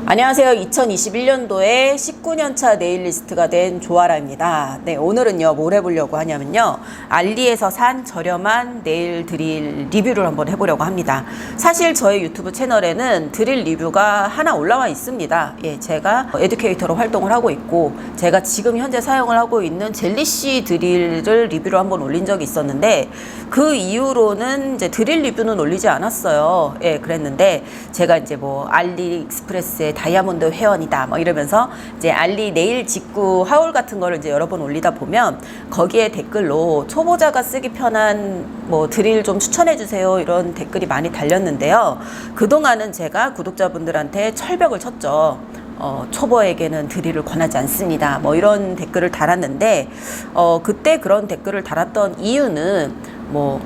안녕하세요. 2021년도에 19년차 네일리스트가 된 조아라입니다. 네, 오늘은요, 뭘 해보려고 하냐면요. 알리에서 산 저렴한 네일 드릴 리뷰를 한번 해보려고 합니다. 사실 저의 유튜브 채널에는 드릴 리뷰가 하나 올라와 있습니다. 예, 제가 에듀케이터로 활동을 하고 있고, 제가 지금 현재 사용을 하고 있는 젤리씨 드릴을 리뷰로 한번 올린 적이 있었는데, 그 이후로는 이제 드릴 리뷰는 올리지 않았어요. 예, 그랬는데, 제가 이제 뭐 알리익스프레스의 다이아몬드 회원이다 뭐 이러면서 이제 알리 네일 직구 하울 같은 거를 이제 여러 번 올리다 보면 거기에 댓글로 초보자가 쓰기 편한 뭐 드릴 좀 추천해 주세요 이런 댓글이 많이 달렸는데요. 그동안은 제가 구독자분들한테 철벽을 쳤죠. 초보에게는 드릴을 권하지 않습니다. 뭐 이런 댓글을 달았는데 그때 그런 댓글을 달았던 이유는 뭐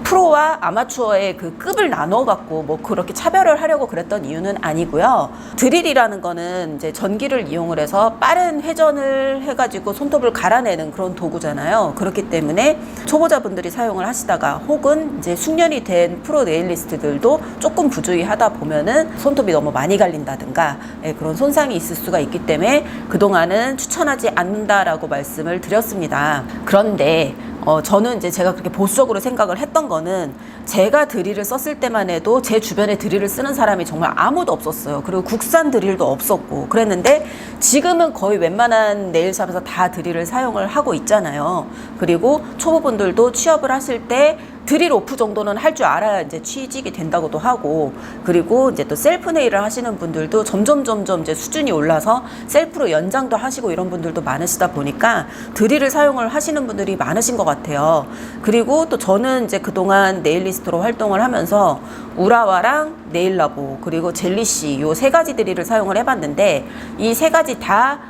프로와 아마추어의 그 급을 나눠 갖고 뭐 그렇게 차별을 하려고 그랬던 이유는 아니고요. 드릴이라는 거는 이제 전기를 이용을 해서 빠른 회전을 해가지고 손톱을 갈아내는 그런 도구잖아요. 그렇기 때문에 초보자분들이 사용을 하시다가 혹은 이제 숙련이 된 프로 네일리스트들도 조금 부주의하다 보면은 손톱이 너무 많이 갈린다든가 그런 손상이 있을 수가 있기 때문에 그동안은 추천하지 않는다라고 말씀을 드렸습니다. 그런데 저는 이제 제가 그렇게 보수적으로 생각을 했던 거는 제가 드릴을 썼을 때만 해도 제 주변에 드릴을 쓰는 사람이 정말 아무도 없었어요. 그리고 국산 드릴도 없었고 그랬는데 지금은 거의 웬만한 네일샵에서 다 드릴을 사용을 하고 있잖아요. 그리고 초보분들도 취업을 하실 때 드릴 오프 정도는 할 줄 알아야 이제 취직이 된다고도 하고, 그리고 이제 또 셀프 네일을 하시는 분들도 점점 이제 수준이 올라서 셀프로 연장도 하시고 이런 분들도 많으시다 보니까 드릴을 사용을 하시는 분들이 많으신 것 같아요. 그리고 또 저는 이제 그동안 네일리스트로 활동을 하면서 우라와랑 네일라보 그리고 젤리씨 요 세 가지 드릴을 사용을 해봤는데 이 세 가지 다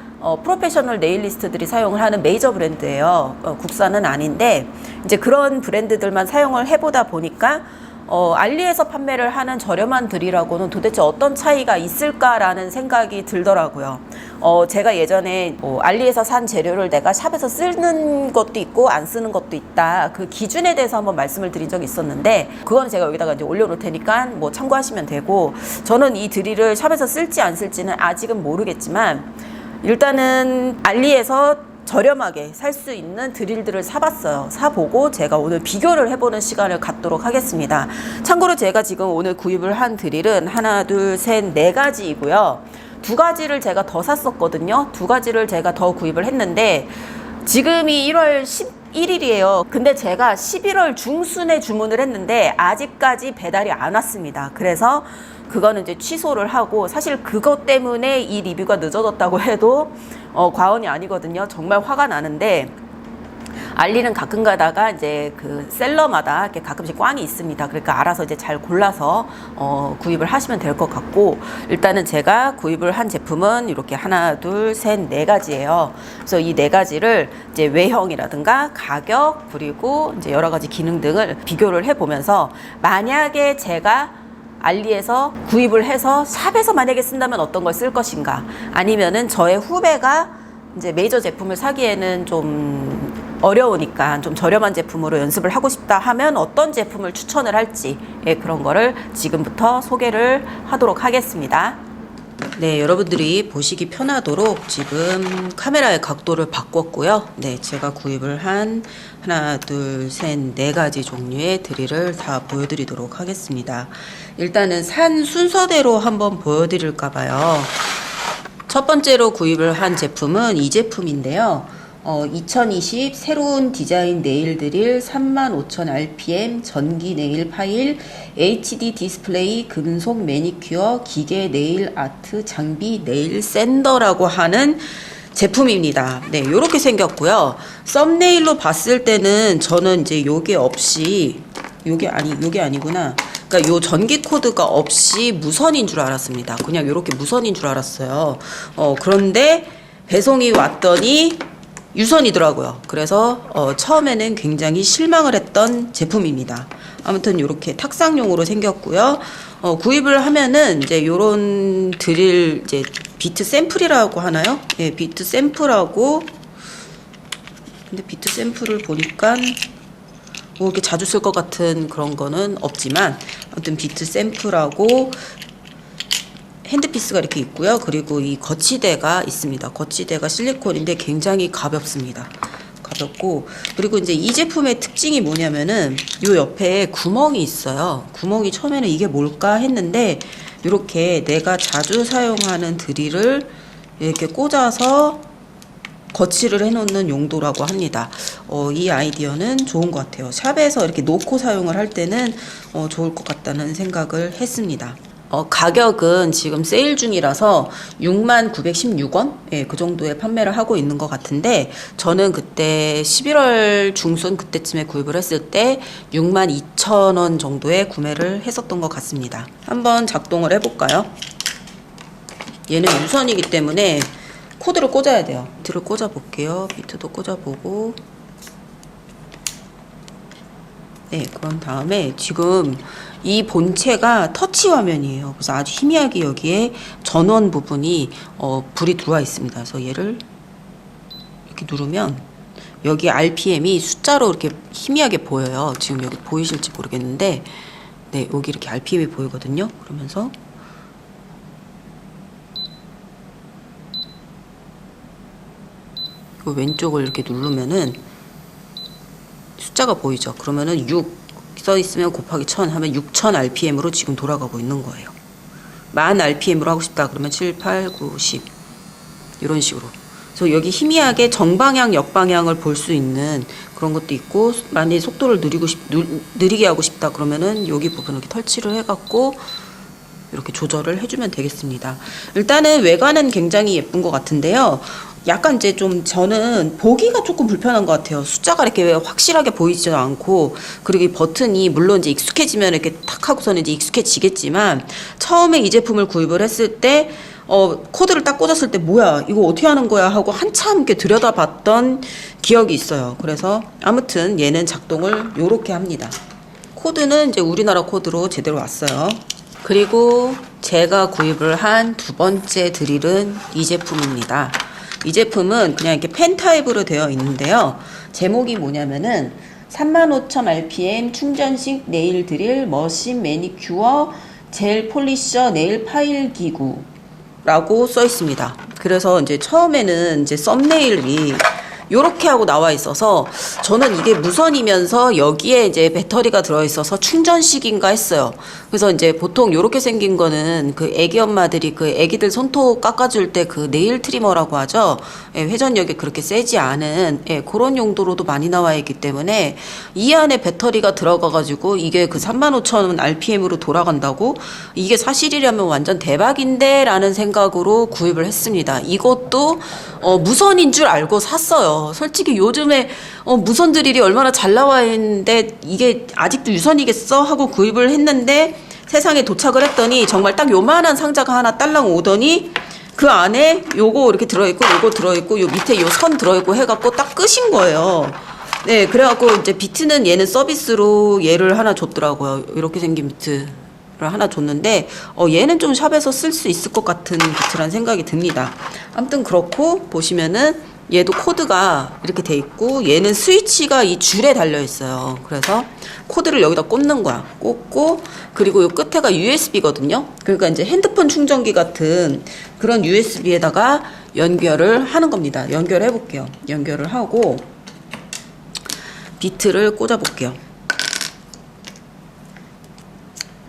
프로페셔널 네일리스트들이 사용을 하는 메이저 브랜드예요. 국산은 아닌데 이제 그런 브랜드들만 사용을 해보다 보니까 알리에서 판매를 하는 저렴한 드릴하고는 도대체 어떤 차이가 있을까라는 생각이 들더라고요. 제가 예전에 알리에서 산 재료를 내가 샵에서 쓰는 것도 있고 안 쓰는 것도 있다. 그 기준에 대해서 한번 말씀을 드린 적이 있었는데 그거는 제가 여기다가 이제 올려놓을 테니까 뭐 참고하시면 되고, 저는 이 드릴을 샵에서 쓸지 안 쓸지는 아직은 모르겠지만 일단은 알리에서 저렴하게 살 수 있는 드릴들을 사봤어요. 사보고 제가 오늘 비교를 해보는 시간을 갖도록 하겠습니다. 참고로 제가 지금 오늘 구입을 한 드릴은 하나, 둘, 셋, 네 가지이고요. 두 가지를 제가 더 샀었거든요. 두 가지를 제가 더 구입을 했는데 지금이 1월 11일이에요. 근데 제가 11월 중순에 주문을 했는데 아직까지 배달이 안 왔습니다. 그래서 그거는 이제 취소를 하고, 사실 그것 때문에 이 리뷰가 늦어졌다고 해도 과언이 아니거든요. 정말 화가 나는데 알리는 가끔 가다가 이제 그 셀러마다 이렇게 가끔씩 꽝이 있습니다. 그러니까 알아서 이제 잘 골라서 구입을 하시면 될 것 같고, 일단은 제가 구입을 한 제품은 이렇게 하나, 둘, 셋, 네 가지예요. 그래서 이 네 가지를 이제 외형이라든가 가격 그리고 이제 여러 가지 기능 등을 비교를 해보면서 만약에 제가 알리에서 구입을 해서 샵에서 만약에 쓴다면 어떤 걸 쓸 것인가, 아니면은 저의 후배가 이제 메이저 제품을 사기에는 좀 어려우니까 좀 저렴한 제품으로 연습을 하고 싶다 하면 어떤 제품을 추천을 할지 그런 거를 지금부터 소개를 하도록 하겠습니다. 네, 여러분들이 보시기 편하도록 지금 카메라의 각도를 바꿨고요. 네, 제가 구입을 한 하나, 둘, 셋, 네 가지 종류의 드릴을 다 보여드리도록 하겠습니다. 일단은 산 순서대로 한번 보여드릴까 봐요. 첫 번째로 구입을 한 제품은 이 제품인데요. 2020 새로운 디자인 네일 드릴 35,000 RPM 전기 네일 파일 HD 디스플레이 금속 매니큐어 기계 네일 아트 장비 네일 샌더라고 하는 제품입니다. 네, 요렇게 생겼고요. 썸네일로 봤을 때는 저는 이제 요게 없이 요게 아니구나. 그러니까 요 전기 코드가 없이 무선인 줄 알았습니다. 그냥 요렇게 무선인 줄 알았어요. 그런데 배송이 왔더니 유선이더라고요. 그래서 처음에는 굉장히 실망을 했던 제품입니다. 아무튼 이렇게 탁상용으로 생겼고요. 구입을 하면은 이제 요런 드릴 이제 비트 샘플이라고 하나요? 예, 비트 샘플하고, 근데 비트 샘플을 보니까 뭐 이렇게 자주 쓸 것 같은 그런 거는 없지만 아무튼 비트 샘플하고 핸드피스가 이렇게 있고요. 그리고 이 거치대가 있습니다. 거치대가 실리콘인데 굉장히 가볍습니다. 가볍고, 그리고 이제 이 제품의 특징이 뭐냐면은 요 옆에 구멍이 있어요. 구멍이 처음에는 이게 뭘까 했는데 이렇게 내가 자주 사용하는 드릴을 이렇게 꽂아서 거치를 해놓는 용도라고 합니다. 이 아이디어는 좋은 것 같아요. 샵에서 이렇게 놓고 사용을 할 때는 좋을 것 같다는 생각을 했습니다. 가격은 지금 세일 중이라서 69,16원? 예, 그 정도에 판매를 하고 있는 것 같은데, 저는 그때 11월 중순 그때쯤에 구입을 했을 때 62,000원 정도에 구매를 했었던 것 같습니다. 한번 작동을 해볼까요? 얘는 유선이기 때문에 코드를 꽂아야 돼요. 비트를 꽂아볼게요. 비트도 꽂아보고. 네, 그런 다음에 지금 이 본체가 터치 화면이에요. 그래서 아주 희미하게 여기에 전원 부분이 불이 들어와 있습니다. 그래서 얘를 이렇게 누르면 여기 RPM이 숫자로 이렇게 희미하게 보여요. 지금 여기 보이실지 모르겠는데, 네, 여기 이렇게 RPM이 보이거든요. 그러면서 그 왼쪽을 이렇게 누르면은 숫자가 보이죠. 그러면은 6 써있으면 곱하기 1000 하면 6000 RPM으로 지금 돌아가고 있는 거예요. 10,000 RPM으로 하고 싶다 그러면 7, 8, 9, 10 이런 식으로. 그래서 여기 희미하게 정방향, 역방향을 볼 수 있는 그런 것도 있고, 만약에 속도를 느리게 하고 싶다 그러면은 여기 부분을 이렇게 터치를 해갖고 이렇게 조절을 해주면 되겠습니다. 일단은 외관은 굉장히 예쁜 것 같은데요. 약간 이제 좀 저는 보기가 조금 불편한 것 같아요. 숫자가 이렇게 확실하게 보이지도 않고, 그리고 이 버튼이 물론 이제 익숙해지면 이렇게 탁 하고서는 이제 익숙해지겠지만, 처음에 이 제품을 구입을 했을 때 코드를 딱 꽂았을 때 뭐야 이거 어떻게 하는 거야 하고 한참 이렇게 들여다봤던 기억이 있어요. 그래서 아무튼 얘는 작동을 요렇게 합니다. 코드는 이제 우리나라 코드로 제대로 왔어요. 그리고 제가 구입을 한 두 번째 드릴은 이 제품입니다. 이 제품은 그냥 이렇게 펜 타입으로 되어 있는데요. 제목이 뭐냐면은 35,000 RPM 충전식 네일 드릴 머신 매니큐어 젤 폴리셔 네일 파일 기구 라고 써 있습니다. 그래서 이제 처음에는 이제 썸네일이 요렇게 하고 나와 있어서 저는 이게 무선이면서 여기에 이제 배터리가 들어있어서 충전식인가 했어요. 그래서 이제 보통 요렇게 생긴 거는 그 애기 엄마들이 그 애기들 손톱 깎아줄 때 그 네일 트리머라고 하죠. 예, 회전력이 그렇게 세지 않은 그런 용도로도 많이 나와 있기 때문에 이 안에 배터리가 들어가가지고 이게 그 35,000 RPM으로 돌아간다고? 이게 사실이라면 완전 대박인데 라는 생각으로 구입을 했습니다. 이것도 무선인 줄 알고 샀어요. 솔직히 요즘에 무선 드릴이 얼마나 잘 나와 있는데 이게 아직도 유선이겠어 하고 구입을 했는데, 세상에 도착을 했더니 정말 딱 요만한 상자가 하나 딸랑 오더니 그 안에 요거 이렇게 들어있고 요거 들어있고 요 밑에 요 선 들어있고 해갖고 딱 끝인 거예요. 네, 그래갖고 이제 비트는 얘는 서비스로 얘를 하나 줬더라고요. 이렇게 생긴 비트를 하나 줬는데 얘는 좀 샵에서 쓸 수 있을 것 같은 비트란 생각이 듭니다. 아무튼 그렇고 보시면은 얘도 코드가 이렇게 돼 있고, 얘는 스위치가 이 줄에 달려 있어요. 그래서 코드를 여기다 꽂는 거야. 꽂고, 그리고 요 끝에가 USB거든요. 그러니까 이제 핸드폰 충전기 같은 그런 USB에다가 연결을 하는 겁니다. 연결해 볼게요. 연결을 하고 비트를 꽂아 볼게요.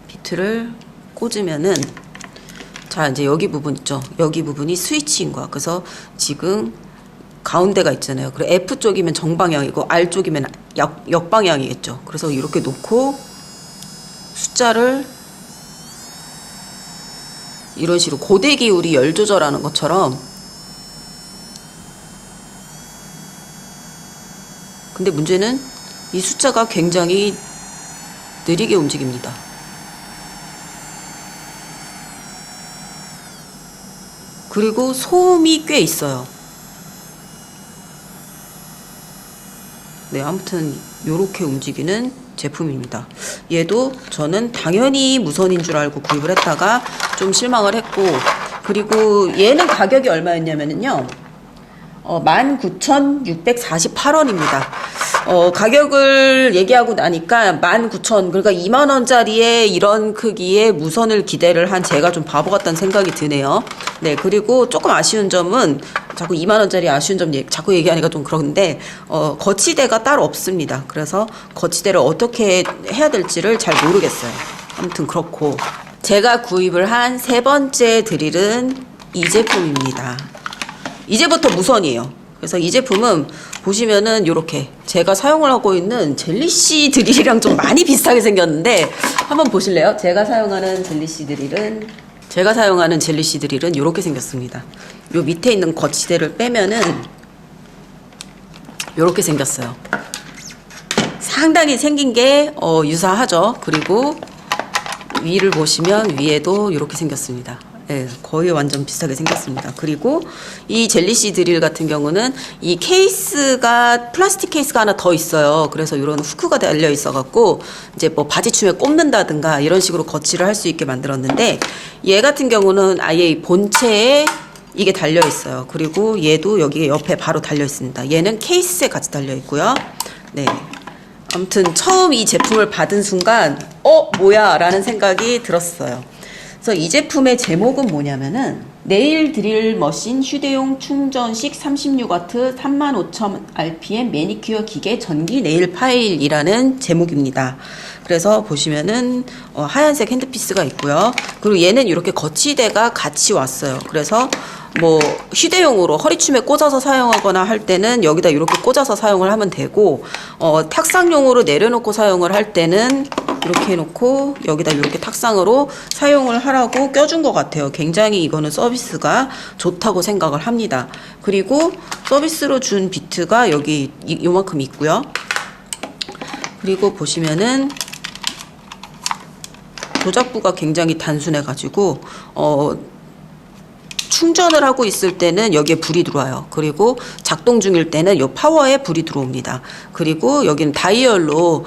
비트를 꽂으면은, 자, 이제 여기 부분 있죠. 여기 부분이 스위치인 거야. 그래서 지금 가운데가 있잖아요. 그리고 F 쪽이면 정방향이고 R 쪽이면 역방향이겠죠. 그래서 이렇게 놓고 숫자를 이런 식으로 고데기 우리 열 조절하는 것처럼. 근데 문제는 이 숫자가 굉장히 느리게 움직입니다. 그리고 소음이 꽤 있어요. 네, 아무튼 요렇게 움직이는 제품입니다. 얘도 저는 당연히 무선인 줄 알고 구입을 했다가 좀 실망을 했고, 그리고 얘는 가격이 얼마였냐면요 19,648원입니다. 가격을 얘기하고 나니까 19,000, 그러니까 20,000원짜리에 이런 크기의 무선을 기대를 한 제가 좀 바보 같다는 생각이 드네요. 네, 그리고 조금 아쉬운 점은 자꾸 20,000원짜리 아쉬운 점 자꾸 얘기하니까 좀 그런데, 거치대가 따로 없습니다. 그래서 거치대를 어떻게 해야 될지를 잘 모르겠어요. 아무튼 그렇고. 제가 구입을 한 세 번째 드릴은 이 제품입니다. 이제부터 무선이에요. 그래서 이 제품은 보시면은 요렇게 제가 사용을 하고 있는 젤리씨 드릴이랑 좀 많이 비슷하게 생겼는데 한번 보실래요? 제가 사용하는 젤리씨 드릴은 요렇게 생겼습니다. 요 밑에 있는 거치대를 빼면은 요렇게 생겼어요. 상당히 생긴 게 유사하죠. 그리고 위를 보시면 위에도 이렇게 생겼습니다. 네, 거의 완전 비슷하게 생겼습니다. 그리고 이 젤리씨 드릴 같은 경우는 이 케이스가 플라스틱 케이스가 하나 더 있어요. 그래서 이런 후크가 달려 있어갖고 이제 뭐 바지춤에 꼽는다든가 이런 식으로 거치를 할 수 있게 만들었는데 얘 같은 경우는 아예 본체에 이게 달려 있어요. 그리고 얘도 여기 옆에 바로 달려 있습니다. 얘는 케이스에 같이 달려 있고요. 네. 아무튼 처음 이 제품을 받은 순간 뭐야 라는 생각이 들었어요. 그래서 이 제품의 제목은 뭐냐면은 네일 드릴 머신 휴대용 충전식 36W 35,000rpm 매니큐어 기계 전기 네일 파일이라는 제목입니다. 그래서 보시면은 하얀색 핸드피스가 있고요. 그리고 얘는 이렇게 거치대가 같이 왔어요. 그래서 뭐 휴대용으로 허리춤에 꽂아서 사용하거나 할 때는 여기다 이렇게 꽂아서 사용을 하면 되고, 탁상용으로 내려놓고 사용을 할 때는 이렇게 해놓고 여기다 이렇게 탁상으로 사용을 하라고 껴준 것 같아요. 굉장히 이거는 서비스가 좋다고 생각을 합니다. 그리고 서비스로 준 비트가 여기 요만큼 있고요. 그리고 보시면은 조작부가 굉장히 단순해 가지고 충전을 하고 있을 때는 여기에 불이 들어와요. 그리고 작동 중일 때는 이 파워에 불이 들어옵니다. 그리고 여기는 다이얼로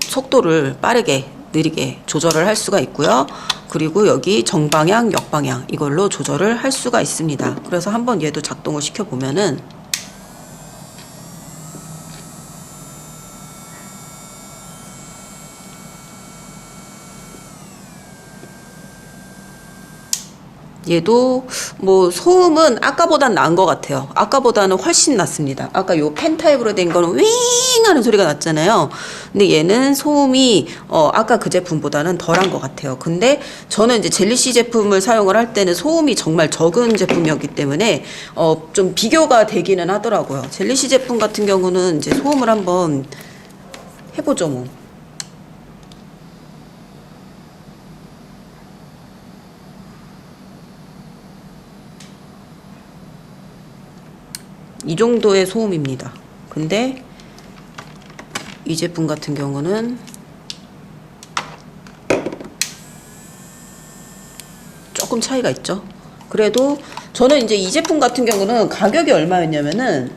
속도를 빠르게 느리게 조절을 할 수가 있고요. 그리고 여기 정방향, 역방향 이걸로 조절을 할 수가 있습니다. 그래서 한번 얘도 작동을 시켜보면은 얘도 뭐 소음은 아까보단 나은 것 같아요. 아까보다는 훨씬 낫습니다. 아까 요 펜 타입으로 된 거는 윙 하는 소리가 났잖아요. 근데 얘는 소음이 아까 그 제품보다는 덜한 것 같아요. 근데 저는 이제 젤리씨 제품을 사용을 할 때는 소음이 정말 적은 제품이었기 때문에 좀 비교가 되기는 하더라고요. 젤리씨 제품 같은 경우는 이제 소음을 한번 해보죠 뭐. 이 정도의 소음입니다. 근데 이 제품 같은 경우는 조금 차이가 있죠. 그래도 저는 이제 이 제품 같은 경우는 가격이 얼마였냐면은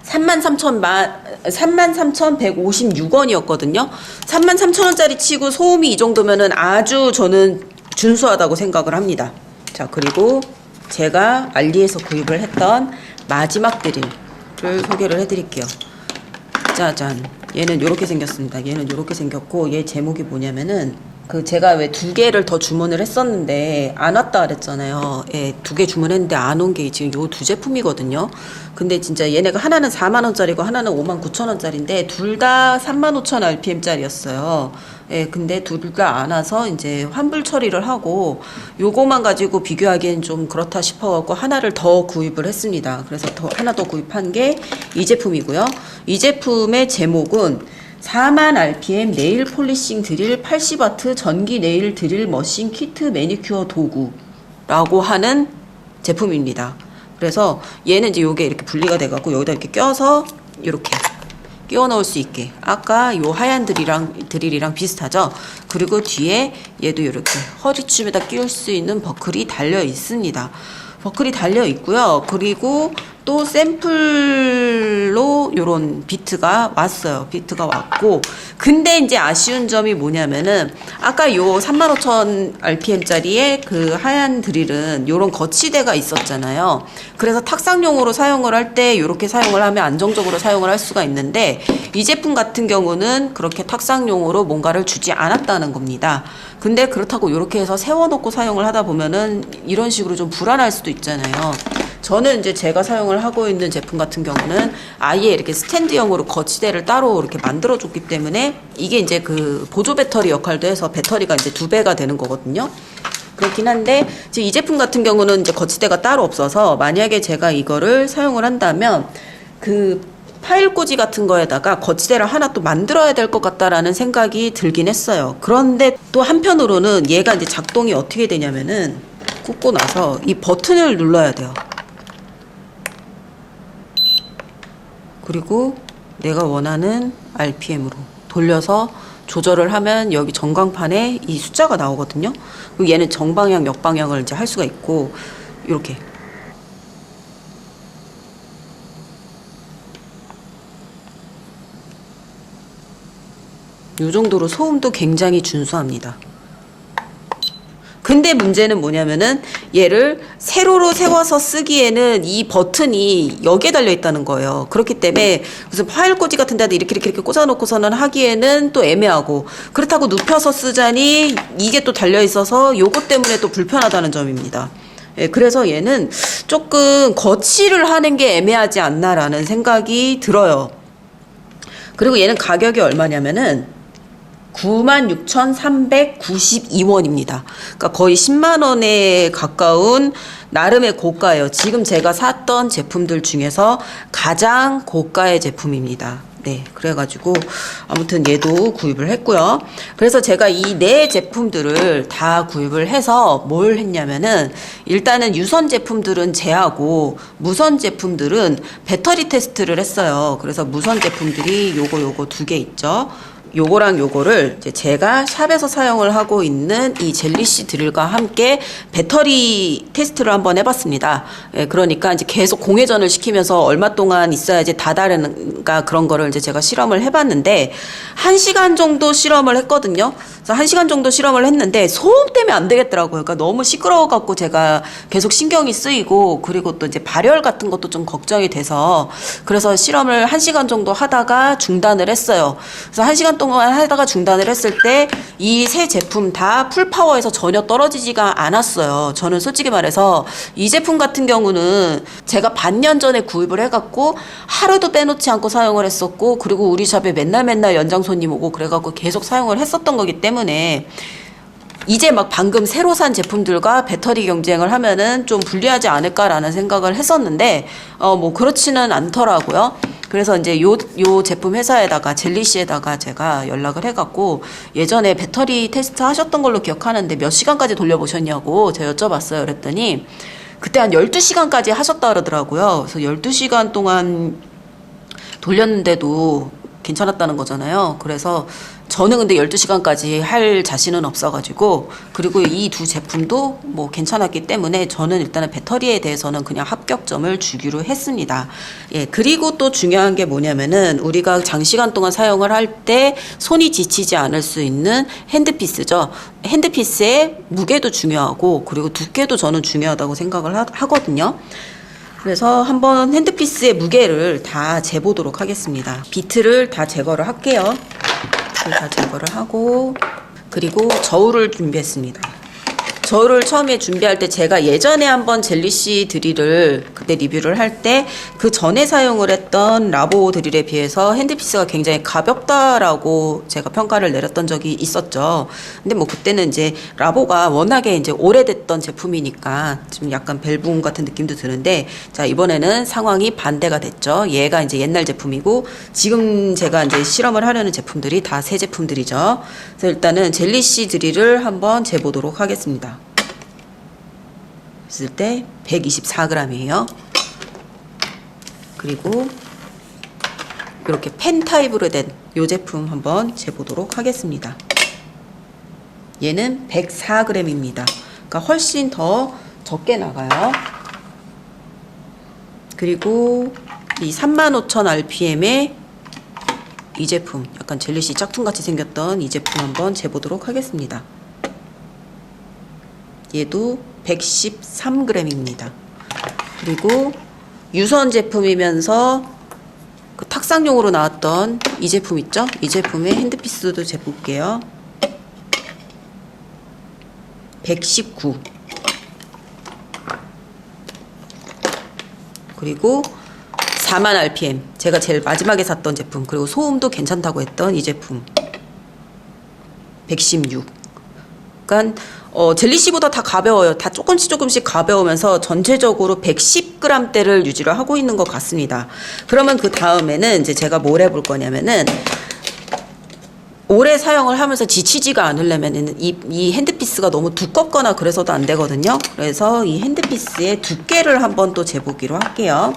33,156원이었거든요. 33,000원짜리 치고 소음이 이 정도면은 아주 저는 준수하다고 생각을 합니다. 자, 그리고 제가 알리에서 구입을 했던 마지막 드릴을 소개를 해드릴게요. 짜잔. 얘는 이렇게 생겼습니다. 얘는 이렇게 생겼고, 얘 제목이 뭐냐면은 제가 왜 2개를 더 주문을 했었는데 안 왔다 그랬잖아요. 예, 2개 주문했는데 안 온 게 지금 요 두 제품이거든요. 근데 진짜 얘네가 하나는 49,000원짜리고 하나는 59,000원짜리인데 둘 다 35,000rpm짜리였어요. 예, 근데 둘 다 안 와서 이제 환불 처리를 하고 요거만 가지고 비교하기엔 좀 그렇다 싶어갖고 하나를 더 구입을 했습니다. 그래서 하나 더 구입한 게 이 제품이고요. 이 제품의 제목은 40,000rpm 네일 폴리싱 드릴 80W 전기 네일 드릴 머신 키트 매니큐어 도구라고 하는 제품입니다. 그래서 얘는 이제 요게 이렇게 분리가 돼갖고 여기다 이렇게 껴서 이렇게 끼워 넣을 수 있게, 아까 요 하얀 드릴이랑 비슷하죠. 그리고 뒤에 얘도 이렇게 허리춤에다 끼울 수 있는 버클이 달려 있습니다. 버클이 달려 있고요. 그리고 또 샘플로 요런 비트가 왔어요. 비트가 왔고, 근데 이제 아쉬운 점이 뭐냐면은 아까 요 35,000rpm짜리의 그 하얀 드릴은 요런 거치대가 있었잖아요. 그래서 탁상용으로 사용을 할 때 요렇게 사용을 하면 안정적으로 사용을 할 수가 있는데, 이 제품 같은 경우는 그렇게 탁상용으로 뭔가를 주지 않았다는 겁니다. 근데 그렇다고 이렇게 해서 세워놓고 사용을 하다 보면은 이런 식으로 좀 불안할 수도 있잖아요. 저는 이제 제가 사용을 하고 있는 제품 같은 경우는 아예 이렇게 스탠드형으로 거치대를 따로 이렇게 만들어줬기 때문에 이게 이제 그 보조 배터리 역할도 해서 배터리가 이제 2배가 되는 거거든요. 그렇긴 한데 지금 이 제품 같은 경우는 이제 거치대가 따로 없어서 만약에 제가 이거를 사용을 한다면 그 파일 꽂이 같은 거에다가 거치대를 하나 또 만들어야 될 것 같다라는 생각이 들긴 했어요. 그런데 또 한편으로는 얘가 이제 작동이 어떻게 되냐면은 꽂고 나서 이 버튼을 눌러야 돼요. 그리고 내가 원하는 RPM으로 돌려서 조절을 하면 여기 전광판에 이 숫자가 나오거든요. 그리고 얘는 정방향, 역방향을 이제 할 수가 있고, 이렇게. 이 정도로 소음도 굉장히 준수합니다. 근데 문제는 뭐냐면은 얘를 세로로 세워서 쓰기에는 이 버튼이 여기에 달려 있다는 거예요. 그렇기 때문에 무슨 파일 꽂이 같은 데다 이렇게 꽂아놓고서는 하기에는 또 애매하고, 그렇다고 눕혀서 쓰자니 이게 또 달려 있어서 요것 때문에 또 불편하다는 점입니다. 예, 그래서 얘는 조금 거치를 하는 게 애매하지 않나라는 생각이 들어요. 그리고 얘는 가격이 얼마냐면은 96,392원입니다. 그러니까 거의 10만 원에 가까운 나름의 고가예요. 지금 제가 샀던 제품들 중에서 가장 고가의 제품입니다. 네, 그래가지고 아무튼 얘도 구입을 했고요. 그래서 제가 이 네 제품들을 다 구입을 해서 뭘 했냐면은, 일단은 유선 제품들은 제하고 무선 제품들은 배터리 테스트를 했어요. 그래서 무선 제품들이 요거 두 개 있죠. 요거랑 요거를 이제 제가 샵에서 사용을 하고 있는 이 젤리씨 드릴과 함께 배터리 테스트를 한번 해봤습니다. 예, 그러니까 이제 계속 공회전을 시키면서 얼마 동안 있어야지 닿다는가 그런 거를 이제 제가 실험을 해봤는데, 1시간 정도 실험을 했거든요. 그래서 1시간 정도 실험을 했는데 소음 때문에 안 되겠더라고요. 그러니까 너무 시끄러워갖고 제가 계속 신경이 쓰이고, 그리고 또 이제 발열 같은 것도 좀 걱정이 돼서, 그래서 실험을 1시간 정도 하다가 중단을 했어요. 그래서 1시간 동안 하다가 중단을 했을 때 이 세 제품 다 풀파워에서 전혀 떨어지지가 않았어요. 저는 솔직히 말해서 이 제품 같은 경우는 제가 반년 전에 구입을 해갖고 하루도 빼놓지 않고 사용을 했었고, 그리고 우리 샵에 맨날 연장 손님 오고 그래갖고 계속 사용을 했었던 거기 때문에 이제 막 방금 새로 산 제품들과 배터리 경쟁을 하면은 좀 불리하지 않을까라는 생각을 했었는데, 뭐 그렇지는 않더라고요. 그래서 이제 요 제품 회사에다가 젤리씨에다가 제가 연락을 해갖고, 예전에 배터리 테스트 하셨던 걸로 기억하는데 몇 시간까지 돌려보셨냐고 제가 여쭤봤어요. 그랬더니 그때 한 12시간까지 하셨다 그러더라고요. 그래서 12시간 동안 돌렸는데도 괜찮았다는 거잖아요. 그래서 저는 근데 12시간까지 할 자신은 없어가지고, 그리고 이 두 제품도 뭐 괜찮았기 때문에 저는 일단은 배터리에 대해서는 그냥 합격점을 주기로 했습니다. 예, 그리고 또 중요한 게 뭐냐면은, 우리가 장시간 동안 사용을 할 때 손이 지치지 않을 수 있는 핸드피스죠. 핸드피스의 무게도 중요하고, 그리고 두께도 저는 중요하다고 생각을 하거든요. 그래서 한번 핸드피스의 무게를 다 재보도록 하겠습니다. 비트를 다 제거를 할게요. 비트를 다 제거를 하고, 그리고 저울을 준비했습니다. 저울을 처음에 준비할 때 제가 예전에 한번 젤리씨 드릴을 그때 리뷰를 할 때 그 전에 사용을 했던 라보 드릴에 비해서 핸드피스가 굉장히 가볍다라고 제가 평가를 내렸던 적이 있었죠. 근데 뭐 그때는 이제 라보가 워낙에 이제 오래됐던 제품이니까 좀 약간 벨붕 같은 느낌도 드는데, 자, 이번에는 상황이 반대가 됐죠. 얘가 이제 옛날 제품이고, 지금 제가 이제 실험을 하려는 제품들이 다 새 제품들이죠. 그래서 일단은 젤리씨 드릴을 한번 재보도록 하겠습니다. 했을 때 124g이에요. 그리고 이렇게 펜 타입으로 된 이 제품 한번 재보도록 하겠습니다. 얘는 104g입니다. 그러니까 훨씬 더 적게 나가요. 그리고 이 35,000rpm의 이 제품, 약간 젤리씨 짝퉁같이 생겼던 이 제품 한번 재보도록 하겠습니다. 얘도 113g입니다. 그리고 유선 제품이면서 그 탁상용으로 나왔던 이 제품 있죠? 이 제품의 핸드피스도 재볼게요. 119. 그리고 40,000rpm, 제가 제일 마지막에 샀던 제품, 그리고 소음도 괜찮다고 했던 이 제품 116. 그러니까 젤리씨보다 다 가벼워요. 다 조금씩 가벼우면서 전체적으로 110g대를 유지를 하고 있는 것 같습니다. 그러면 그 다음에는 이제 제가 뭘 해볼 거냐면은, 오래 사용을 하면서 지치지가 않으려면은 이 핸드피스가 너무 두껍거나 그래서도 안 되거든요. 그래서 이 핸드피스의 두께를 한번 또 재보기로 할게요.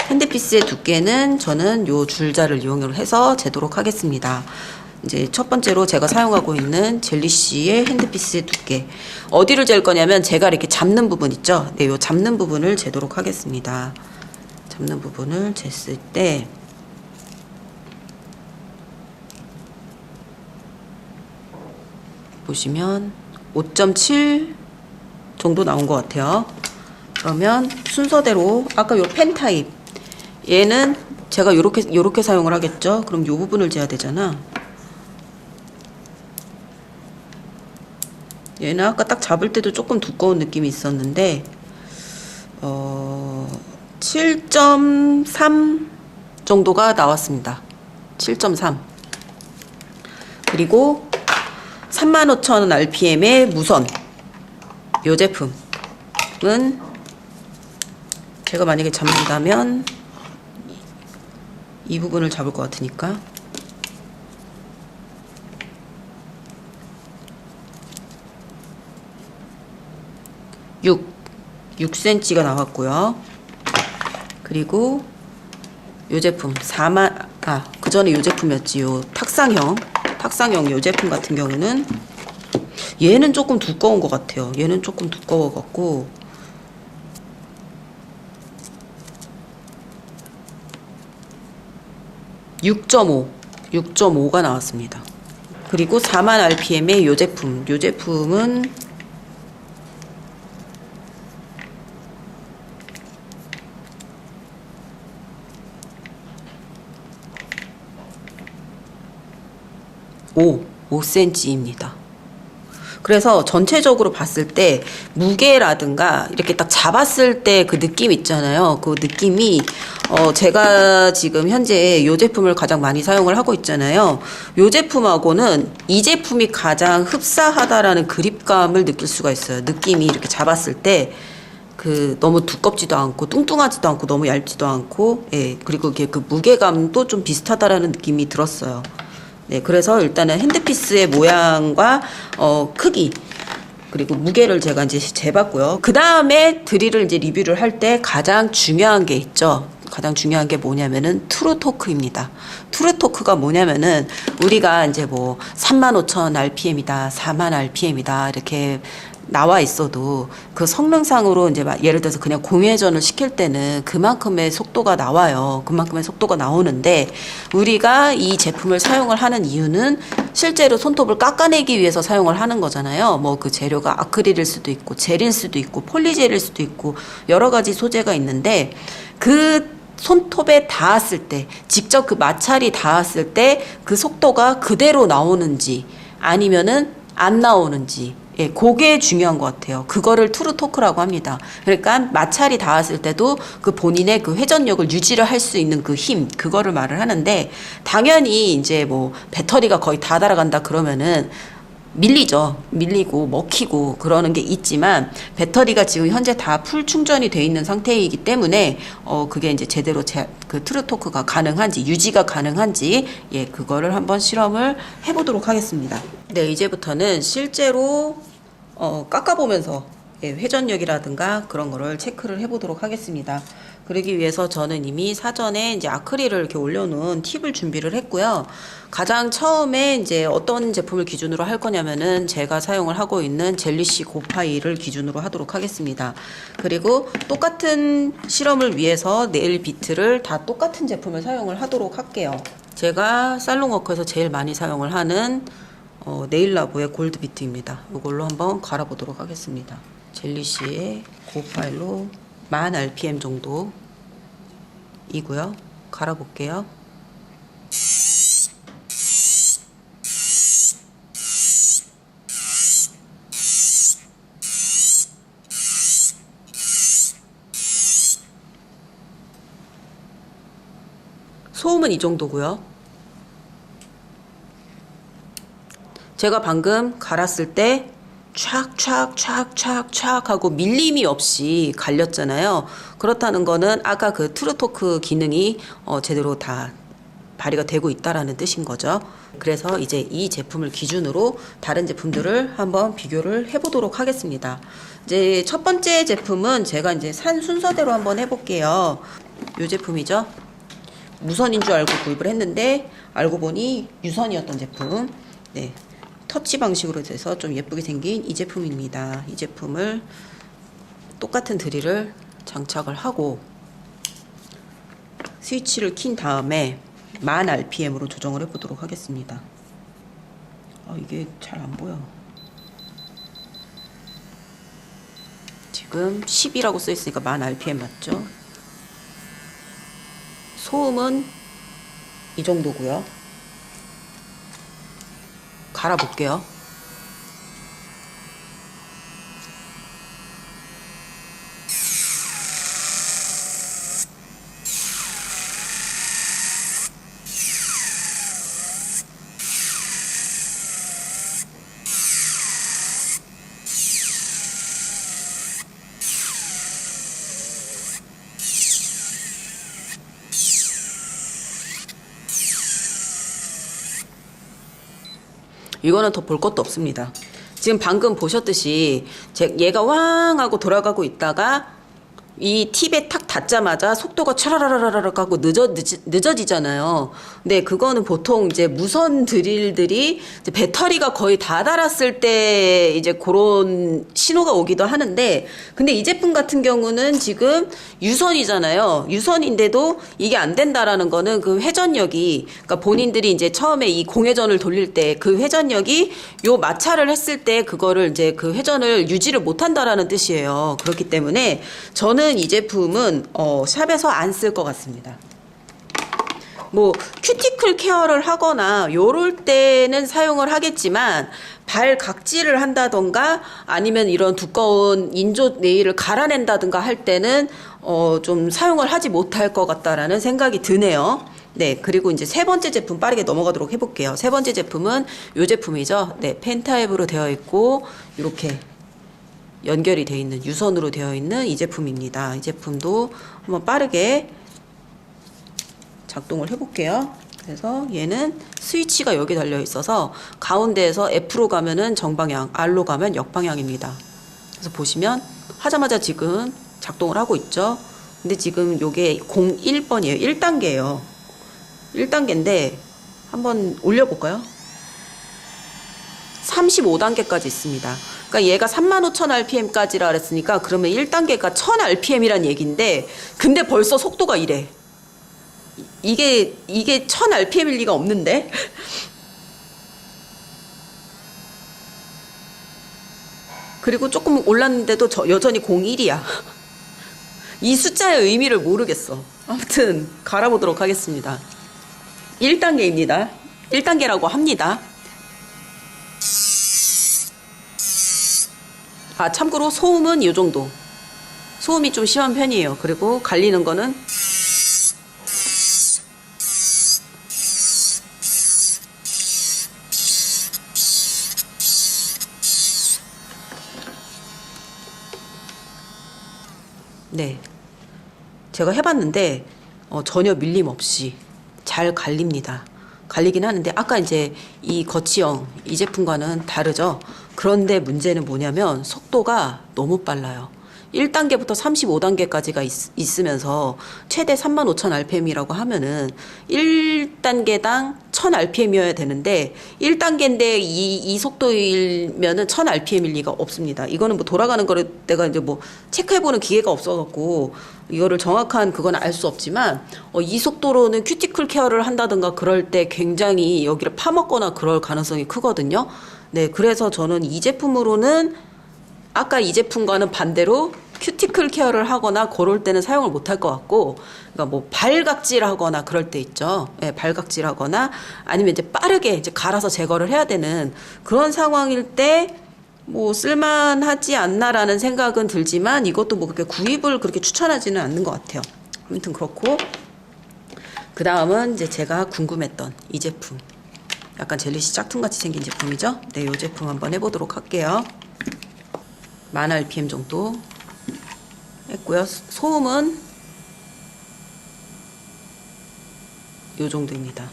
핸드피스의 두께는 저는 요 줄자를 이용해서 재도록 하겠습니다. 이제 첫 번째로 제가 사용하고 있는 젤리씨의 핸드피스의 두께. 어디를 잴 거냐면 제가 이렇게 잡는 부분 있죠? 네, 요 잡는 부분을 재도록 하겠습니다. 잡는 부분을 쟀을 때 보시면 5.7 정도 나온 것 같아요. 그러면 순서대로 아까 요 펜 타입, 얘는 제가 요렇게 사용을 하겠죠? 그럼 요 부분을 재야 되잖아. 얘는 아까 딱 잡을 때도 조금 두꺼운 느낌이 있었는데 7.3 정도가 나왔습니다. 7.3. 그리고 35,000rpm의 무선, 요 제품은 제가 만약에 잡는다면 이 부분을 잡을 것 같으니까 6cm가 나왔고요. 그리고 요 제품 그 전에 요 제품이었지. 요 탁상형 요 제품 같은 경우는 얘는 조금 두꺼운 것 같아요. 얘는 조금 두꺼워 갖고 6.5가 나왔습니다. 그리고 40,000rpm의 요 제품은 5cm입니다. 그래서 전체적으로 봤을 때 무게라든가 이렇게 딱 잡았을 때 그 느낌 있잖아요. 그 느낌이 제가 지금 현재 이 제품을 가장 많이 사용을 하고 있잖아요. 이 제품하고는 이 제품이 가장 흡사하다라는 그립감을 느낄 수가 있어요. 느낌이 이렇게 잡았을 때 그 너무 두껍지도 않고 뚱뚱하지도 않고 너무 얇지도 않고, 예, 그리고 그 무게감도 좀 비슷하다라는 느낌이 들었어요. 네, 그래서 일단은 핸드피스의 모양과 크기 그리고 무게를 제가 이제 재봤고요. 그 다음에 드릴을 이제 리뷰를 할 때 가장 중요한 게 있죠. 가장 중요한 게 뭐냐면은 트루토크입니다. 트루토크가 뭐냐면은 우리가 이제 뭐 35,000rpm이다, 40,000rpm이다 이렇게 나와 있어도 그 성능상으로 이제 막 예를 들어서 그냥 공회전을 시킬 때는 그만큼의 속도가 나와요. 그만큼의 속도가 나오는데 우리가 이 제품을 사용을 하는 이유는 실제로 손톱을 깎아내기 위해서 사용을 하는 거잖아요. 뭐 그 재료가 아크릴일 수도 있고 젤일 수도 있고 폴리젤일 수도 있고 여러 가지 소재가 있는데 그 손톱에 닿았을 때 직접 그 마찰이 닿았을 때 그 속도가 그대로 나오는지 아니면은 안 나오는지, 예, 그게 중요한 것 같아요. 그거를 트루토크라고 합니다. 그러니까 마찰이 닿았을 때도 그 본인의 그 회전력을 유지를 할 수 있는 그 힘, 그거를 말을 하는데 당연히 이제 뭐 배터리가 거의 다 달아간다 그러면은 밀리죠. 밀리고 먹히고 그러는 게 있지만 배터리가 지금 현재 다 풀 충전이 돼 있는 상태이기 때문에 그게 이제 제대로 그 트루토크가 가능한지 유지가 가능한지, 예, 그거를 한번 실험을 해보도록 하겠습니다. 네, 이제부터는 실제로 깎아보면서 회전력이라든가 그런 거를 체크를 해보도록 하겠습니다. 그러기 위해서 저는 이미 사전에 이제 아크릴을 이렇게 올려놓은 팁을 준비를 했고요. 가장 처음에 이제 어떤 제품을 기준으로 할 거냐면은 제가 사용을 하고 있는 젤리시 고파이를 기준으로 하도록 하겠습니다. 그리고 똑같은 실험을 위해서 네일 비트를 다 똑같은 제품을 사용을 하도록 할게요. 제가 살롱워크에서 제일 많이 사용을 하는 네일라보의 골드 비트입니다. 이걸로 한번 갈아보도록 하겠습니다. 젤리시의 고파일로 10,000 rpm 정도 이고요. 갈아볼게요. 소음은 이 정도고요. 제가 방금 갈았을 때 촥촥촥촥촥 하고 밀림이 없이 갈렸잖아요. 그렇다는 거는 아까 그 트루토크 기능이 제대로 다 발휘가 되고 있다라는 뜻인 거죠. 그래서 이제 이 제품을 기준으로 다른 제품들을 한번 비교를 해보도록 하겠습니다. 이제 첫 번째 제품은 제가 이제 산 순서대로 한번 해볼게요. 이 제품이죠. 무선인 줄 알고 구입을 했는데 알고 보니 유선이었던 제품. 네. 터치 방식으로 돼서 좀 예쁘게 생긴 이 제품입니다. 이 제품을 똑같은 드릴을 장착을 하고 스위치를 킨 다음에 10,000 rpm으로 조정을 해보도록 하겠습니다. 이게 잘 안 보여. 지금 10이라고 써있으니까 10,000 rpm 맞죠? 소음은 이 정도고요. 갈아볼게요. 이거는 더 볼 것도 없습니다. 지금 방금 보셨듯이 얘가 왕 하고 돌아가고 있다가 이 팁에 탁 닿자마자 속도가 차라라라락 하고 늦어지잖아요. 근데 그거는 보통 이제 무선 드릴들이 이제 배터리가 거의 다 닳았을 때 이제 그런 신호가 오기도 하는데, 근데 이 제품 같은 경우는 지금 유선이잖아요. 유선인데도 이게 안 된다라는 거는 그 회전력이, 그러니까 본인들이 이제 처음에 이 공회전을 돌릴 때 그 회전력이 요 마찰을 했을 때 그거를 이제 그 회전을 유지를 못 한다라는 뜻이에요. 그렇기 때문에 저는 이 제품은 샵에서 안 쓸 것 같습니다. 뭐 큐티클 케어를 하거나 요럴 때는 사용을 하겠지만 발 각질을 한다던가 아니면 이런 두꺼운 인조 네일을 갈아낸다든가 할 때는 좀 사용을 하지 못할 것 같다라는 생각이 드네요. 네, 그리고 이제 세 번째 제품 빠르게 넘어가도록 해볼게요. 세 번째 제품은 요 제품이죠. 네, 펜타입으로 되어 있고 이렇게 연결이 되어 있는, 유선으로 되어 있는 이 제품입니다. 이 제품도 한번 빠르게 작동을 해볼게요. 그래서 얘는 스위치가 여기 달려 있어서 가운데에서 F로 가면은 정방향, R로 가면 역방향입니다. 그래서 보시면 하자마자 지금 작동을 하고 있죠. 근데 지금 요게 01번이에요. 1단계예요. 1단계인데 한번 올려볼까요? 35단계까지 있습니다. 그러니까 얘가 35,000rpm까지라 그랬으니까 그러면 1단계가 1000rpm이란 얘기인데, 근데 벌써 속도가 이래. 이게 1000rpm일 리가 없는데. 그리고 조금 올랐는데도 여전히 01이야. 이 숫자의 의미를 모르겠어. 아무튼 갈아보도록 하겠습니다. 1단계입니다. 1단계라고 합니다. 참고로 소음은 이 정도. 소음이 좀 심한 편이에요. 그리고 갈리는 거는 네, 제가 해봤는데 전혀 밀림 없이 잘 갈립니다. 갈리긴 하는데 아까 이제 이 거치형 이 제품과는 다르죠. 그런데 문제는 뭐냐면 속도가 너무 빨라요. 1단계부터 35단계까지가 있으면서 최대 35,000rpm이라고 하면은 1단계당 1000rpm이어야 되는데 1단계인데 이 속도이면은 1000rpm일 리가 없습니다. 이거는 뭐 돌아가는 거를 내가 이제 뭐 체크해보는 기계가 없어갖고 이거를 정확한 그건 알 수 없지만 이 속도로는 큐티클 케어를 한다든가 그럴 때 굉장히 여기를 파먹거나 그럴 가능성이 크거든요. 네, 그래서 저는 이 제품으로는 아까 이 제품과는 반대로 큐티클 케어를 하거나 그럴 때는 사용을 못할 것 같고, 그러니까 뭐 발각질 하거나 그럴 때 있죠. 예, 발각질 하거나 아니면 이제 빠르게 이제 갈아서 제거를 해야 되는 그런 상황일 때 뭐 쓸만하지 않나라는 생각은 들지만 이것도 뭐 그렇게 구입을 그렇게 추천하지는 않는 것 같아요. 아무튼 그렇고, 그 다음은 이제 제가 궁금했던 이 제품. 약간 젤리시 짝퉁같이 생긴 제품이죠. 네, 이 제품 한번 해보도록 할게요. 10,000rpm 정도 했고요. 소음은 이 정도입니다.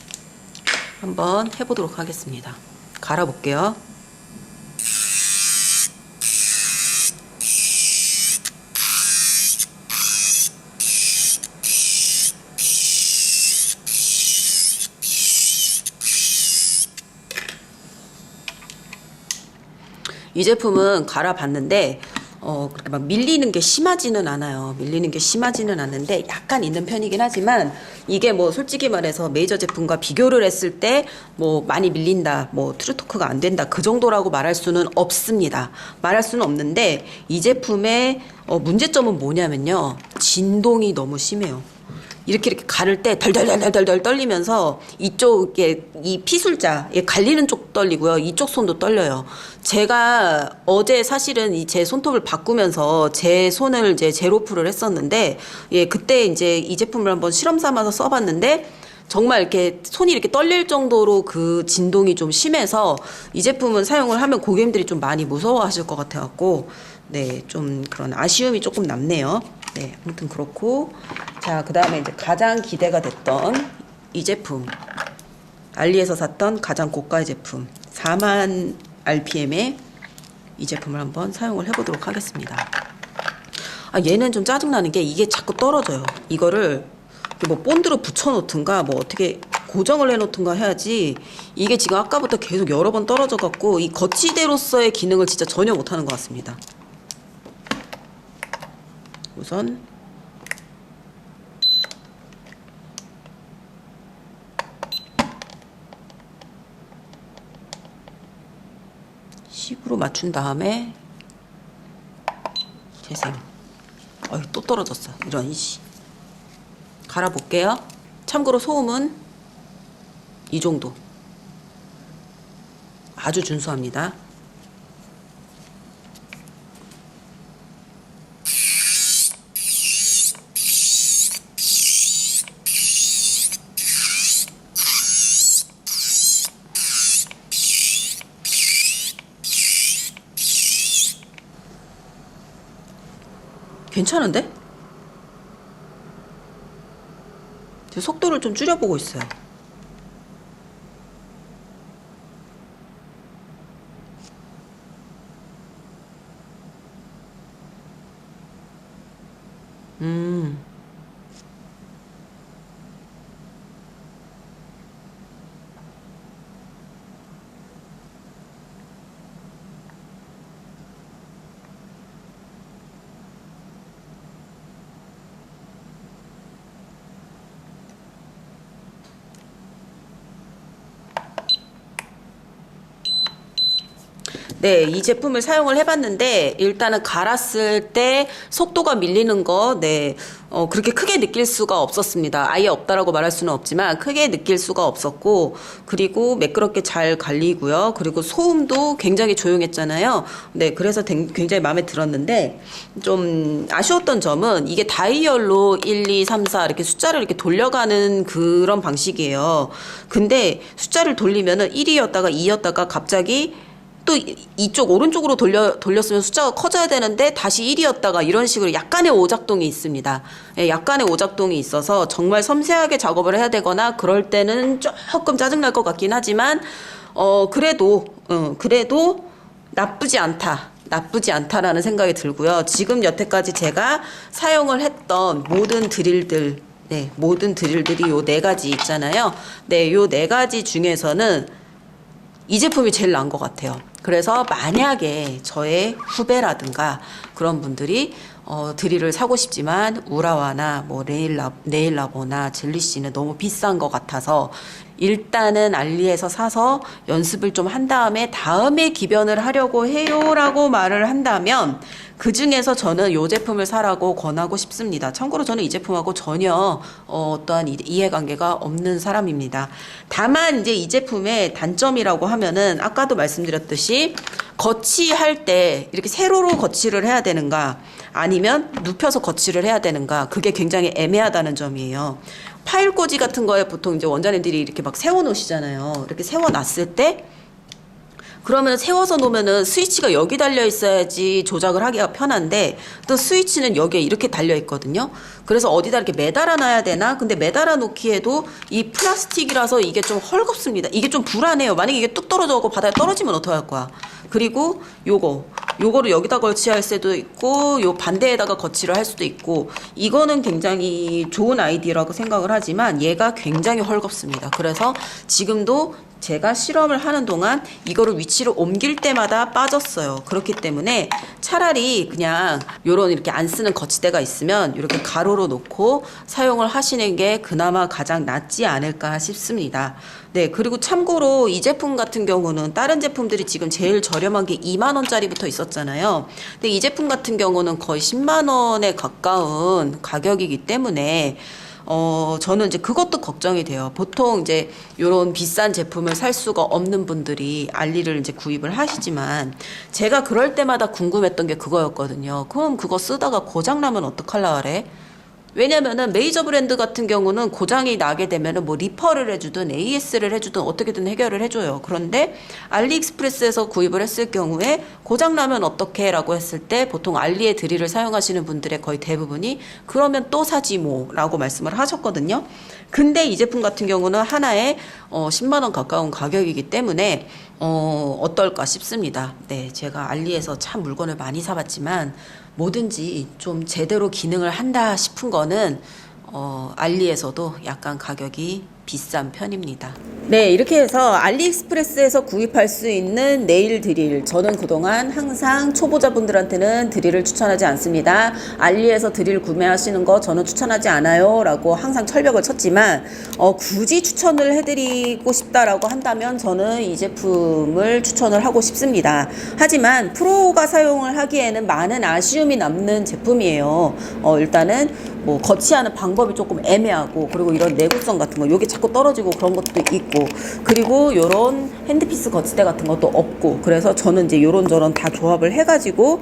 한번 해보도록 하겠습니다. 갈아볼게요. 이 제품은 갈아봤는데 그렇게 막 밀리는 게 심하지는 않아요. 밀리는 게 심하지는 않는데 약간 있는 편이긴 하지만 이게 뭐 솔직히 말해서 메이저 제품과 비교를 했을 때 뭐 많이 밀린다, 뭐 트루토크가 안 된다 그 정도라고 말할 수는 없습니다. 말할 수는 없는데 이 제품의 문제점은 뭐냐면요. 진동이 너무 심해요. 이렇게 가를 때 덜덜덜덜덜 떨리면서 이쪽에 이 피술자 갈리는 쪽 떨리고요. 이쪽 손도 떨려요. 제가 어제 사실은 제 손톱을 바꾸면서 제 손을 이제 제로프를 했었는데 그때 이제 이 제품을 한번 실험 삼아서 써봤는데 정말 이렇게 손이 이렇게 떨릴 정도로 그 진동이 좀 심해서 이 제품은 사용을 하면 고객님들이 좀 많이 무서워하실 것 같아갖고 네, 좀 그런 아쉬움이 조금 남네요. 네, 아무튼 그렇고, 자, 그 다음에 이제 가장 기대가 됐던 이 제품. 알리에서 샀던 가장 고가의 제품. 40,000rpm의 이 제품을 한번 사용을 해보도록 하겠습니다. 얘는 좀 짜증나는 게 이게 자꾸 떨어져요. 이거를 뭐 본드로 붙여놓든가 뭐 어떻게 고정을 해놓든가 해야지 이게 지금 아까부터 계속 여러 번 떨어져갖고 이 거치대로서의 기능을 진짜 전혀 못하는 것 같습니다. 우선 씹으로 맞춘 다음에 재생. 또 떨어졌어. 이런 씨. 갈아볼게요. 참고로 소음은 이 정도. 아주 준수합니다. 괜찮은데? 속도를 좀 줄여보고 있어요. 네, 이 제품을 사용을 해봤는데 일단은 갈았을 때 속도가 밀리는 거, 네, 그렇게 크게 느낄 수가 없었습니다. 아예 없다라고 말할 수는 없지만 크게 느낄 수가 없었고, 그리고 매끄럽게 잘 갈리고요. 그리고 소음도 굉장히 조용했잖아요. 네, 그래서 굉장히 마음에 들었는데 좀 아쉬웠던 점은 이게 다이얼로 1, 2, 3, 4 이렇게 숫자를 이렇게 돌려가는 그런 방식이에요. 근데 숫자를 돌리면은 1이었다가 2였다가 갑자기 또 이쪽 오른쪽으로 돌렸으면 숫자가 커져야 되는데 다시 1이었다가 이런 식으로 약간의 오작동이 있습니다. 예, 약간의 오작동이 있어서 정말 섬세하게 작업을 해야 되거나 그럴 때는 조금 짜증날 것 같긴 하지만 그래도 나쁘지 않다라는 생각이 들고요. 지금 여태까지 제가 사용을 했던 모든 드릴들, 모든 드릴들이 요 4가지 있잖아요. 네, 요 4가지 중에서는 이 제품이 제일 나은 것 같아요. 그래서 만약에 저의 후배라든가 그런 분들이 드릴을 사고 싶지만 우라와나 뭐 네일라보나 젤리씨는 너무 비싼 것 같아서 일단은 알리에서 사서 연습을 좀 한 다음에 기변을 하려고 해요라고 말을 한다면 그 중에서 저는 이 제품을 사라고 권하고 싶습니다. 참고로 저는 이 제품하고 전혀 어떠한 이해관계가 없는 사람입니다. 다만 이제 이 제품의 단점이라고 하면은 아까도 말씀드렸듯이 거치할 때 이렇게 세로로 거치를 해야 되는가 아니면 눕혀서 거치를 해야 되는가 그게 굉장히 애매하다는 점이에요. 파일 꽂이 같은 거에 보통 이제 원장님들이 이렇게 막 세워 놓으시잖아요. 이렇게 세워 놨을 때 그러면 세워서 놓으면은 스위치가 여기 달려 있어야지 조작을 하기가 편한데 또 스위치는 여기에 이렇게 달려 있거든요. 그래서 어디다 이렇게 매달아 놔야 되나? 근데 매달아 놓기에도 이 플라스틱이라서 이게 좀 헐겁습니다. 이게 좀 불안해요. 만약에 이게 뚝 떨어져고 바다에 떨어지면 어떡할 거야? 그리고 요거를 여기다 거치할 수도 있고 요 반대에다가 거치를 할 수도 있고 이거는 굉장히 좋은 아이디어라고 생각을 하지만 얘가 굉장히 헐겁습니다. 그래서 지금도 제가 실험을 하는 동안 이거를 위치를 옮길 때마다 빠졌어요. 그렇기 때문에 차라리 그냥 요런 이렇게 안 쓰는 거치대가 있으면 이렇게 가로로 놓고 사용을 하시는 게 그나마 가장 낫지 않을까 싶습니다. 네, 그리고 참고로 이 제품 같은 경우는 다른 제품들이 지금 제일 저렴한 게 2만 원짜리부터 있었잖아요. 근데 이 제품 같은 경우는 거의 10만 원에 가까운 가격이기 때문에 저는 이제 그것도 걱정이 돼요. 보통 이제 요런 비싼 제품을 살 수가 없는 분들이 알리를 이제 구입을 하시지만 제가 그럴 때마다 궁금했던 게 그거였거든요. 그럼 그거 쓰다가 고장나면 어떡할라 그래? 왜냐면은 메이저 브랜드 같은 경우는 고장이 나게 되면은 뭐 리퍼를 해주든 AS를 해주든 어떻게든 해결을 해줘요. 그런데 알리익스프레스에서 구입을 했을 경우에 고장나면 어떡해? 라고 했을 때 보통 알리의 드릴을 사용하시는 분들의 거의 대부분이 그러면 또 사지 뭐 라고 말씀을 하셨거든요. 근데 이 제품 같은 경우는 하나에 10만 원 가까운 가격이기 때문에 어떨까 싶습니다. 네, 제가 알리에서 참 물건을 많이 사봤지만 뭐든지 좀 제대로 기능을 한다 싶은 거는 알리에서도 약간 가격이 비싼 편입니다. 네, 이렇게 해서 알리익스프레스에서 구입할 수 있는 네일 드릴, 저는 그동안 항상 초보자분들한테는 드릴을 추천하지 않습니다. 알리에서 드릴 구매하시는 거 저는 추천하지 않아요 라고 항상 철벽을 쳤지만 굳이 추천을 해드리고 싶다라고 한다면 저는 이 제품을 추천을 하고 싶습니다. 하지만 프로가 사용을 하기에는 많은 아쉬움이 남는 제품이에요. 일단은 뭐 거치하는 방법이 조금 애매하고 그리고 이런 내구성 같은 거 여기 자꾸 떨어지고 그런 것도 있고 그리고 요런 핸드피스 거치대 같은 것도 없고 그래서 저는 이제 요런저런 다 조합을 해가지고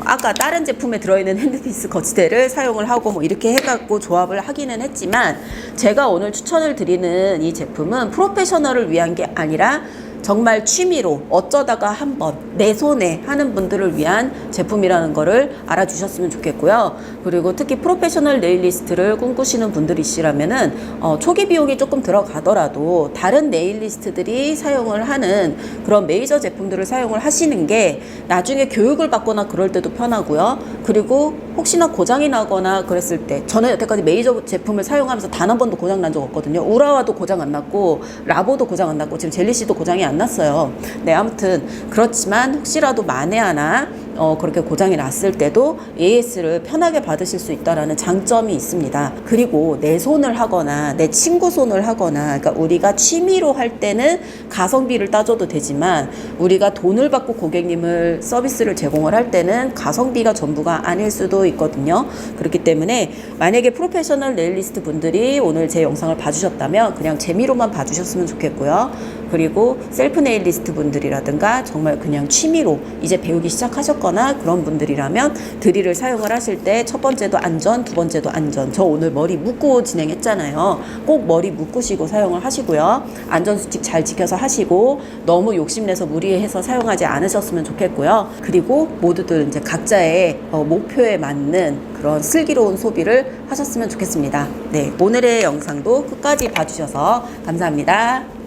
아까 다른 제품에 들어있는 핸드피스 거치대를 사용을 하고 뭐 이렇게 해갖고 조합을 하기는 했지만 제가 오늘 추천을 드리는 이 제품은 프로페셔널을 위한 게 아니라 정말 취미로 어쩌다가 한번 내 손에 하는 분들을 위한 제품이라는 거를 알아주셨으면 좋겠고요. 그리고 특히 프로페셔널 네일리스트를 꿈꾸시는 분들이시라면은 초기 비용이 조금 들어가더라도 다른 네일리스트들이 사용을 하는 그런 메이저 제품들을 사용을 하시는 게 나중에 교육을 받거나 그럴 때도 편하고요. 그리고 혹시나 고장이 나거나 그랬을 때 저는 여태까지 메이저 제품을 사용하면서 단 한 번도 고장 난 적 없거든요. 우라와도 고장 안 났고 라보도 고장 안 났고 지금 젤리씨도 고장이 안 났어요. 네, 아무튼 그렇지만 혹시라도 만에 하나 그렇게 고장이 났을 때도 AS를 편하게 받으실 수 있다라는 장점이 있습니다. 그리고 내 손을 하거나 내 친구 손을 하거나 그러니까 우리가 취미로 할 때는 가성비를 따져도 되지만 우리가 돈을 받고 고객님을 서비스를 제공을 할 때는 가성비가 전부가 아닐 수도 있거든요. 그렇기 때문에 만약에 프로페셔널 네일리스트 분들이 오늘 제 영상을 봐주셨다면 그냥 재미로만 봐주셨으면 좋겠고요. 그리고 셀프 네일리스트 분들이라든가 정말 그냥 취미로 이제 배우기 시작하셨거나 그런 분들이라면 드릴을 사용을 하실 때 첫 번째도 안전, 두 번째도 안전. 저 오늘 머리 묶고 진행했잖아요. 꼭 머리 묶으시고 사용을 하시고요. 안전수칙 잘 지켜서 하시고 너무 욕심내서 무리해서 사용하지 않으셨으면 좋겠고요. 그리고 모두들 이제 각자의 목표에 맞는 그런 슬기로운 소비를 하셨으면 좋겠습니다. 네, 오늘의 영상도 끝까지 봐주셔서 감사합니다.